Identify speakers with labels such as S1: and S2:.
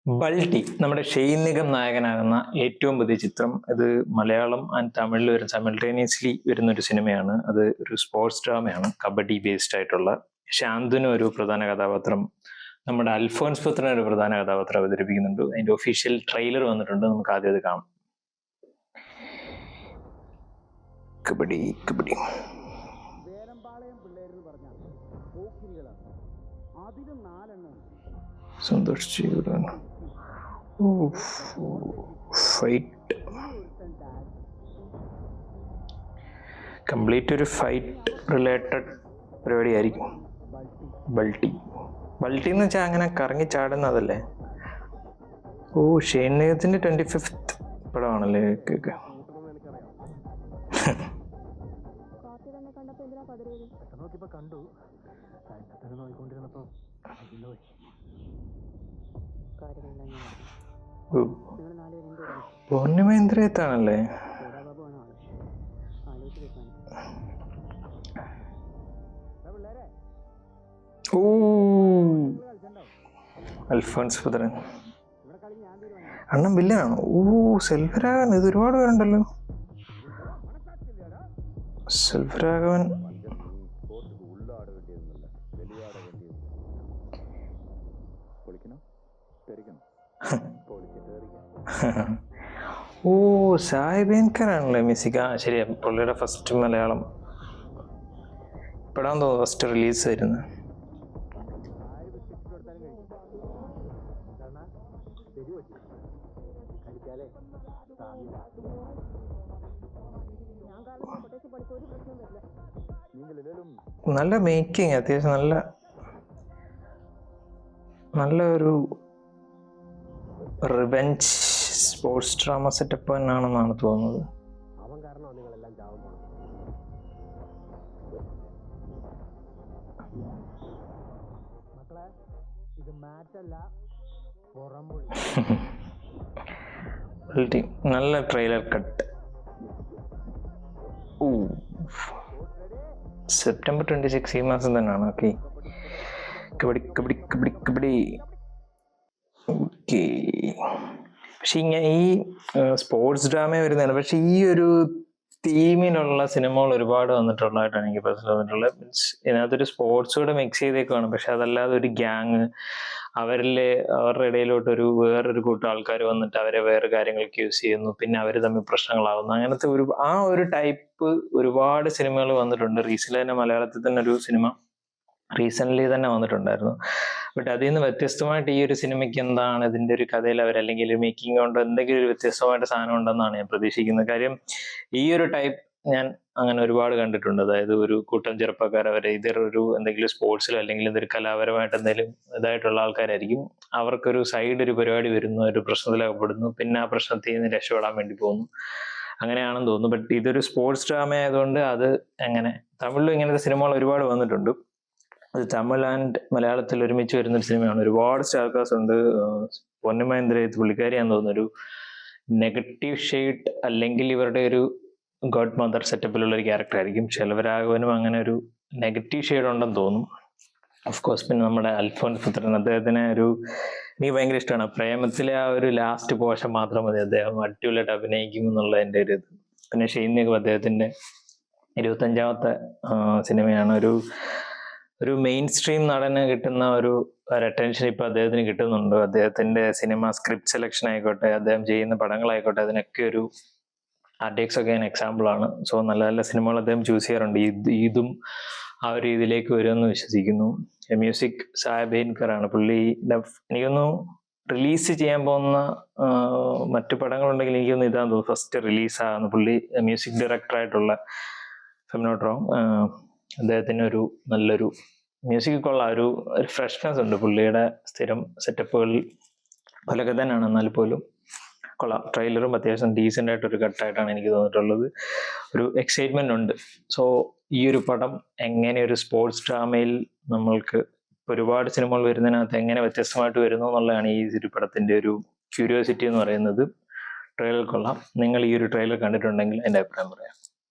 S1: ബൾട്ടി നമ്മുടെ ഷെയ്ൻ നിഗം നായകനാകുന്ന ഏറ്റവും പുതിയ ചിത്രം. ഇത് മലയാളം ആൻഡ് തമിഴിൽ ഒരു സൈമൾട്ടേനിയസ്ലി വരുന്ന ഒരു സിനിമയാണ്. അത് ഒരു സ്പോർട്സ് ഡ്രാമയാണ്, കബഡി ബേസ്ഡ് ആയിട്ടുള്ള. ശാന്തുന് ഒരു പ്രധാന കഥാപാത്രം, നമ്മുടെ അൽഫോൻസ് പുത്രൻ ഒരു പ്രധാന കഥാപാത്രം അവതരിപ്പിക്കുന്നുണ്ട്. അതിന്റെ ഒഫീഷ്യൽ ട്രെയിലർ വന്നിട്ടുണ്ട്, നമുക്ക് ആദ്യം അത് കാണാം. കബഡി കബഡി സന്തോഷ് ചെയ്യൂരാണ്. ഫൈറ്റ് കംപ്ലീറ്റ് ഒരു ഫൈറ്റ് റിലേറ്റഡ് പരിപാടിയായിരിക്കും. ബൾട്ടി ബൾട്ടി എന്ന് വെച്ചാൽ അങ്ങനെ കറങ്ങി ചാടുന്നതല്ലേ? ഷെയ്ൻ നിഗത്തിന്റെ 25th പടമാണല്ലേ? കേക്ക് പൂർണിമേന്ദ്രയത്താണല്ലേ? അൽഫോൻസ് പുത്രൻ അണ്ണൻ വില്ലനാണോ? സെൽവരാഘവൻ. ഇത് ഒരുപാട് പേരുണ്ടല്ലോ. സെൽവരാഘവൻ സാഹിബേൻകറാണല്ലേ മ്യൂസിക്. ശരിയാ, പുള്ളിയുടെ ഫസ്റ്റ് മലയാളം പടാൻ തോന്നുന്നു, ഫസ്റ്റ് റിലീസ് ആയിരുന്നു. നല്ല മേക്കിങ്, അത്യാവശ്യം നല്ല ഒരു റിവെഞ്ച് സ്പോർട്സ് ഡ്രാമ സെറ്റപ്പ് തന്നെയാണെന്നാണ് തോന്നുന്നത്. നല്ല ട്രെയിലർ കട്ട്. സെപ്റ്റംബർ 26 ഈ മാസം തന്നെയാണ്. ഓക്കെ, കബഡി കബഡി കബഡി കബഡി. ഓക്കെ, പക്ഷെ ഇങ്ങനെ ഈ സ്പോർട്സ് ഡ്രാമ വരുന്നതാണ്. പക്ഷെ ഈ ഒരു തീമിലുള്ള സിനിമകൾ ഒരുപാട് വന്നിട്ടുള്ളതായിട്ടാണ് എനിക്ക് പേഴ്സണൽ വന്നിട്ടുള്ളത്. മീൻസ് ഇതിനകത്തൊരു സ്പോർട്സ് കൂടെ മിക്സ് ചെയ്തേക്കാണ്. പക്ഷെ അതല്ലാതെ ഒരു ഗ്യാങ്, അവരുടെ ഇടയിലോട്ട് വേറൊരു കൂട്ടം ആൾക്കാർ വന്നിട്ട് അവരെ വേറെ കാര്യങ്ങൾക്ക് യൂസ് ചെയ്യുന്നു, പിന്നെ അവർ തമ്മിൽ പ്രശ്നങ്ങളാവുന്നു. അങ്ങനത്തെ ഒരു ടൈപ്പ് ഒരുപാട് സിനിമകൾ വന്നിട്ടുണ്ട്. റീസെന്റ് തന്നെ മലയാളത്തിൽ തന്നെ ഒരു സിനിമ റീസെന്റ് തന്നെ വന്നിട്ടുണ്ടായിരുന്നു. ബട്ട് അതിൽ നിന്ന് വ്യത്യസ്തമായിട്ട് ഈ ഒരു സിനിമയ്ക്ക് എന്താണ് ഇതിന്റെ ഒരു കഥയിൽ അല്ലെങ്കിൽ മേക്കിംഗ് കൊണ്ട് എന്തെങ്കിലും ഒരു വ്യത്യസ്തമായിട്ട് സാധനം ഉണ്ടെന്നാണ് ഞാൻ പ്രതീക്ഷിക്കുന്നത്. കാര്യം ഈ ഒരു ടൈപ്പ് ഞാൻ അങ്ങനെ ഒരുപാട് കണ്ടിട്ടുണ്ട്. അതായത് ഒരു കൂട്ടം ചെറുപ്പക്കാർ അവരെ ഇതൊരു എന്തെങ്കിലും സ്പോർട്സിലോ അല്ലെങ്കിൽ എന്തൊരു കലാപരമായിട്ട് എന്തെങ്കിലും ഇതായിട്ടുള്ള ആൾക്കാരായിരിക്കും. അവർക്കൊരു സൈഡ് ഒരു പരിപാടി വരുന്നു, ഒരു പ്രശ്നത്തിലകപ്പെടുന്നു, പിന്നെ ആ പ്രശ്നത്തിൽ നിന്ന് രക്ഷപ്പെടാൻ വേണ്ടി പോകുന്നു. അങ്ങനെയാണെന്ന് തോന്നുന്നു. ബട്ട് ഇതൊരു സ്പോർട്സ് ഡ്രാമ ആയതുകൊണ്ട് അത് എങ്ങനെ, തമിഴിലും ഇങ്ങനത്തെ സിനിമകൾ ഒരുപാട് വന്നിട്ടുണ്ട്. അത് തമിഴ് ആൻഡ് മലയാളത്തിൽ ഒരുമിച്ച് വരുന്നൊരു സിനിമയാണ്. ഒരുപാട് സ്റ്റാർകാസ് ഉണ്ട്. പൂർണിമേന്ദ്രയത്ത് പുള്ളിക്കാരിയാന്ന് തോന്നുന്നു ഒരു നെഗറ്റീവ് ഷെയ്ഡ് അല്ലെങ്കിൽ ഇവരുടെ ഒരു ഗോഡ് മദർ സെറ്റപ്പിലുള്ള ഒരു ക്യാരക്ടർ ആയിരിക്കും. സെൽവരാഘവനും അങ്ങനെ ഒരു നെഗറ്റീവ് ഷെയ്ഡ് ഉണ്ടെന്ന് തോന്നുന്നു. ഓഫ്കോഴ്സ് പിന്നെ നമ്മുടെ അൽഫോൻസ് പുത്രൻ, അദ്ദേഹത്തിന് എനിക്ക് ഭയങ്കര ഇഷ്ടമാണ്. പ്രേമത്തിലെ ആ ഒരു ലാസ്റ്റ് പോർഷൻ മാത്രം മതി, അദ്ദേഹം അടിപൊളിയായിട്ട് അഭിനയിക്കും എന്നുള്ളതിൻ്റെ ഒരു ഇത്. പിന്നെ ഷെയ്ൻ നിഗം അദ്ദേഹത്തിൻ്റെ 25ാമത്തെ സിനിമയാണ്. ഒരു മെയിൻ സ്ട്രീം നടന് കിട്ടുന്ന ഒരു അറ്റൻഷൻ ഇപ്പൊ അദ്ദേഹത്തിന് കിട്ടുന്നുണ്ട്. അദ്ദേഹത്തിന്റെ സിനിമ സ്ക്രിപ്റ്റ് സെലക്ഷൻ ആയിക്കോട്ടെ, അദ്ദേഹം ചെയ്യുന്ന പടങ്ങളായിക്കോട്ടെ, അതിനൊക്കെ ഒരു RDX ഒക്കെ എക്സാമ്പിൾ ആണ്. സോ നല്ല നല്ല സിനിമകൾ അദ്ദേഹം ചൂസ് ചെയ്യാറുണ്ട്. ഇതും ആ ഒരു രീതിയിലേക്ക് വരുമെന്ന് വിശ്വസിക്കുന്നു. മ്യൂസിക് സാഹിബേൻകർ ആണ്. പുള്ളി എനിക്കൊന്നു റിലീസ് ചെയ്യാൻ പോകുന്ന മറ്റു പടങ്ങളുണ്ടെങ്കിൽ എനിക്കൊന്ന് ഇതാന്ന് തോന്നുന്നു ഫസ്റ്റ് റിലീസാകുന്നു. പുള്ളി മ്യൂസിക് ഡയറക്ടറായിട്ടുള്ള അദ്ദേഹത്തിന് നല്ലൊരു മ്യൂസിക്കുള്ള ഒരു ഫ്രഷ്നെസ് ഉണ്ട്. പുള്ളിയുടെ സ്ഥിരം സെറ്റപ്പുകളിൽ പോലൊക്കെ തന്നെയാണ്, എന്നാൽ പോലും കൊള്ളാം. ട്രെയിലറും അത്യാവശ്യം ഡീസൻ്റ് ആയിട്ടൊരു കട്ടായിട്ടാണ് എനിക്ക് തോന്നിയിട്ടുള്ളത്. ഒരു എക്സൈറ്റ്മെന്റ് ഉണ്ട്. സോ ഈ ഒരു പടം എങ്ങനെ ഒരു സ്പോർട്സ് ഡ്രാമയിൽ നമ്മൾക്ക് ഒരുപാട് സിനിമകൾ വരുന്നതിനകത്ത് എങ്ങനെ വ്യത്യസ്തമായിട്ട് വരുന്നു എന്നുള്ളതാണ് ഈ ഒരു പടത്തിന്റെ ഒരു ക്യൂരിയോസിറ്റി എന്ന് പറയുന്നത്. ട്രെയിലർ കൊള്ളാം. നിങ്ങൾ ഈ ഒരു ട്രെയിലർ കണ്ടിട്ടുണ്ടെങ്കിൽ എൻ്റെ അഭിപ്രായം പറയാം.